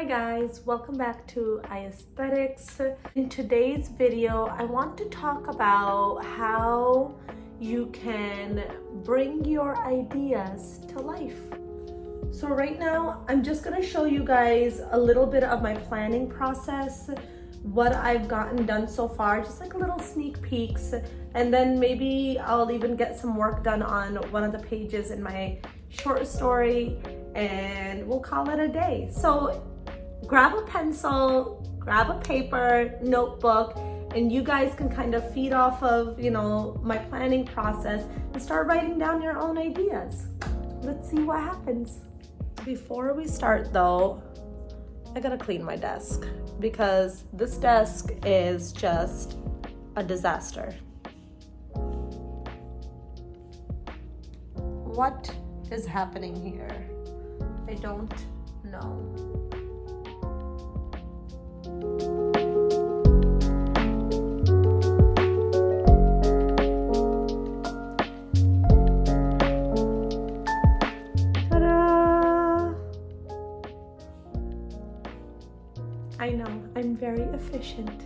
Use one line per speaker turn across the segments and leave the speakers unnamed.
Hi guys, welcome back to iAesthetics. In today's video, I want to talk about how you can bring your ideas to life. So right now, I'm just gonna show you guys a little bit of my planning process, what I've gotten done so far, just like a little sneak peeks, and then maybe I'll even get some work done on one of the pages in my short story, and we'll call it a day. So grab a pencil, grab a paper, notebook, and you guys can kind of feed off of, my planning process and start writing down your own ideas. Let's see what happens. Before we start though, I gotta clean my desk because this desk is just a disaster. What is happening here? I don't know. I know, I'm very efficient.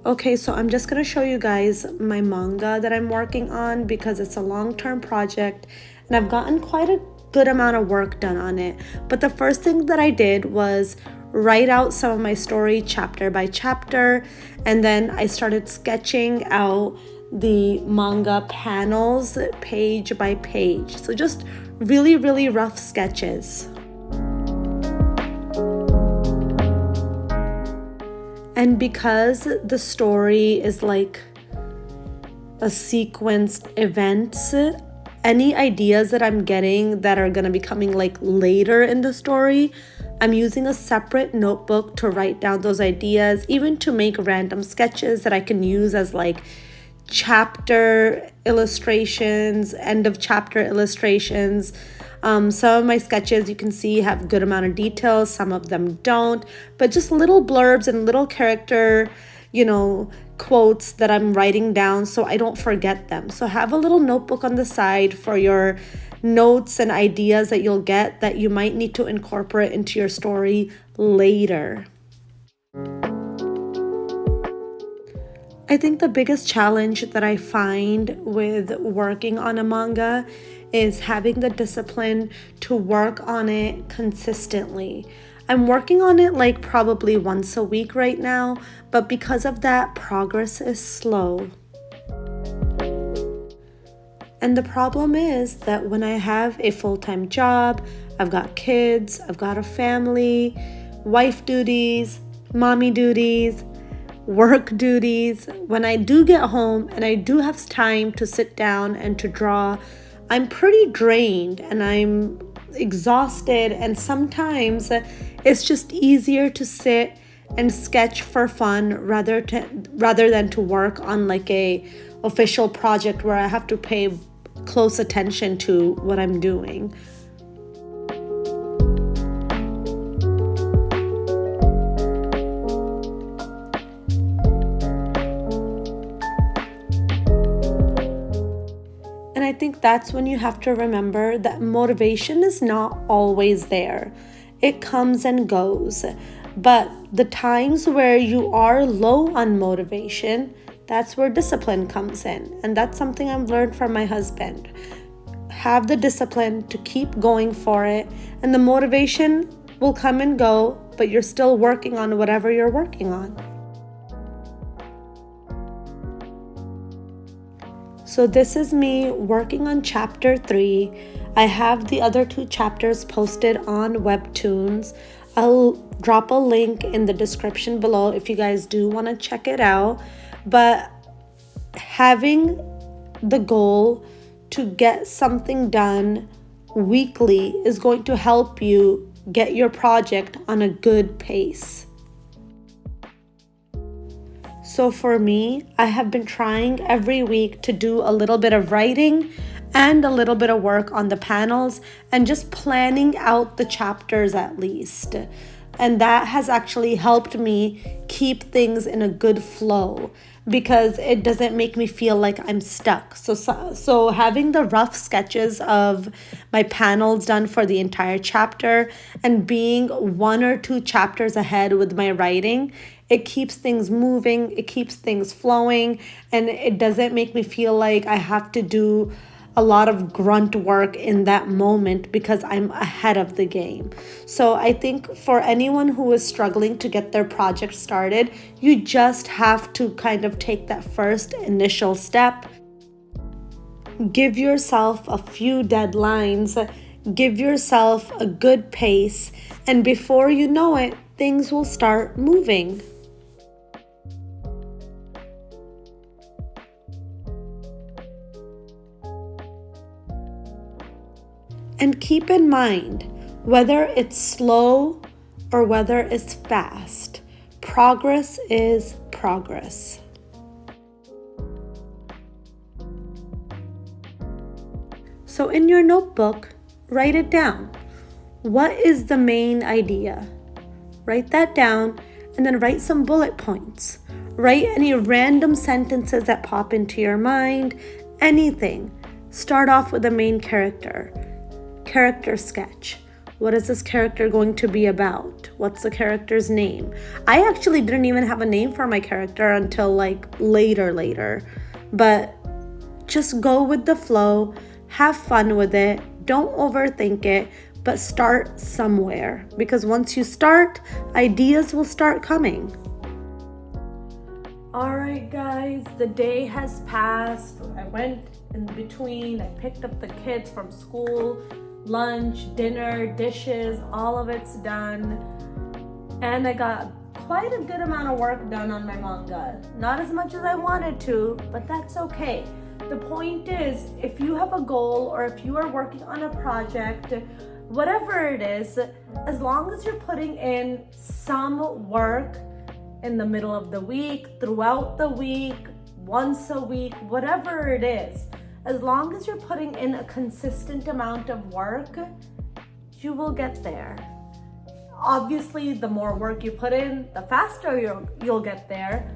Okay, so I'm just gonna show you guys my manga that I'm working on because it's a long-term project and I've gotten quite a good amount of work done on it. But the first thing that I did was write out some of my story chapter by chapter, and then I started sketching out the manga panels page by page. So just really, really rough sketches. And because the story is like a sequenced event, any ideas that I'm getting that are going to be coming like later in the story, I'm using a separate notebook to write down those ideas, even to make random sketches that I can use as like chapter illustrations, end of chapter illustrations. Some of my sketches you can see have good amount of details, some of them don't, but just little blurbs and little character, quotes that I'm writing down so I don't forget them. So have a little notebook on the side for your notes and ideas that you'll get that you might need to incorporate into your story later. I think the biggest challenge that I find with working on a manga is having the discipline to work on it consistently. I'm working on it like probably once a week right now, but because of that, progress is slow. And the problem is that when I have a full-time job, I've got kids, I've got a family, wife duties, mommy duties, work duties. When I do get home and I do have time to sit down and to draw, I'm pretty drained and I'm exhausted, and sometimes it's just easier to sit and sketch for fun rather than to work on like a official project where I have to pay close attention to what I'm doing. And I think that's when you have to remember that motivation is not always there. It comes and goes. But the times where you are low on motivation, that's where discipline comes in. And that's something I've learned from my husband. Have the discipline to keep going for it, and the motivation will come and go, but you're still working on whatever you're working on. So this is me working on chapter 3. I have the other 2 chapters posted on Webtoons. I'll drop a link in the description below if you guys do want to check it out. But having the goal to get something done weekly is going to help you get your project on a good pace. So for me, I have been trying every week to do a little bit of writing and a little bit of work on the panels and just planning out the chapters at least. And that has actually helped me keep things in a good flow. because it doesn't make me feel like I'm stuck. So having the rough sketches of my panels done for the entire chapter and being 1 or 2 chapters ahead with my writing, it keeps things moving, it keeps things flowing, and it doesn't make me feel like I have to do a lot of grunt work in that moment because I'm ahead of the game. So I think for anyone who is struggling to get their project started, you just have to kind of take that first initial step. Give yourself a few deadlines, give yourself a good pace, and before you know it, things will start moving. And keep in mind, whether it's slow or whether it's fast, progress is progress. So in your notebook, write it down. What is the main idea? Write that down and then write some bullet points. Write any random sentences that pop into your mind, anything. Start off with the main character. Character sketch. What is this character going to be about? What's the character's name? I actually didn't even have a name for my character until like later. But just go with the flow, have fun with it, don't overthink it, but start somewhere. Because once you start, ideas will start coming. Alright guys, the day has passed. I went in between, I picked up the kids from school, lunch, dinner, dishes, all of it's done. And I got quite a good amount of work done on my manga. Not as much as I wanted to, but that's okay. The point is, if you have a goal or if you are working on a project, whatever it is, as long as you're putting in some work in the middle of the week, throughout the week, once a week, whatever it is, as long as you're putting in a consistent amount of work, you will get there. Obviously, the more work you put in, the faster you'll get there.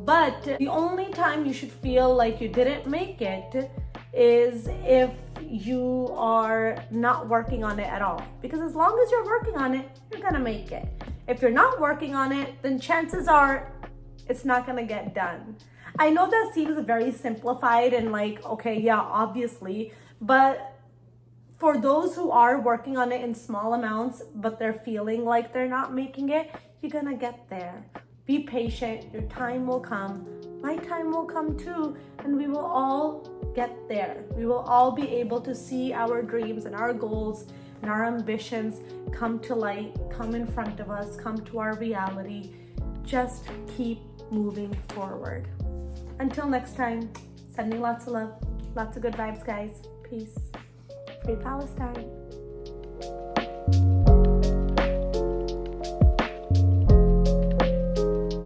But the only time you should feel like you didn't make it is if you are not working on it at all. Because as long as you're working on it, you're gonna make it. If you're not working on it, then chances are it's not gonna get done. I know that seems very simplified and like, okay, yeah, obviously, but for those who are working on it in small amounts, but they're feeling like they're not making it, you're gonna get there. Be patient, your time will come. My time will come too, and we will all get there. We will all be able to see our dreams and our goals and our ambitions come to light, come in front of us, come to our reality. Just keep moving forward. Until next time, sending lots of love, lots of good vibes, guys. Peace. Free Palestine.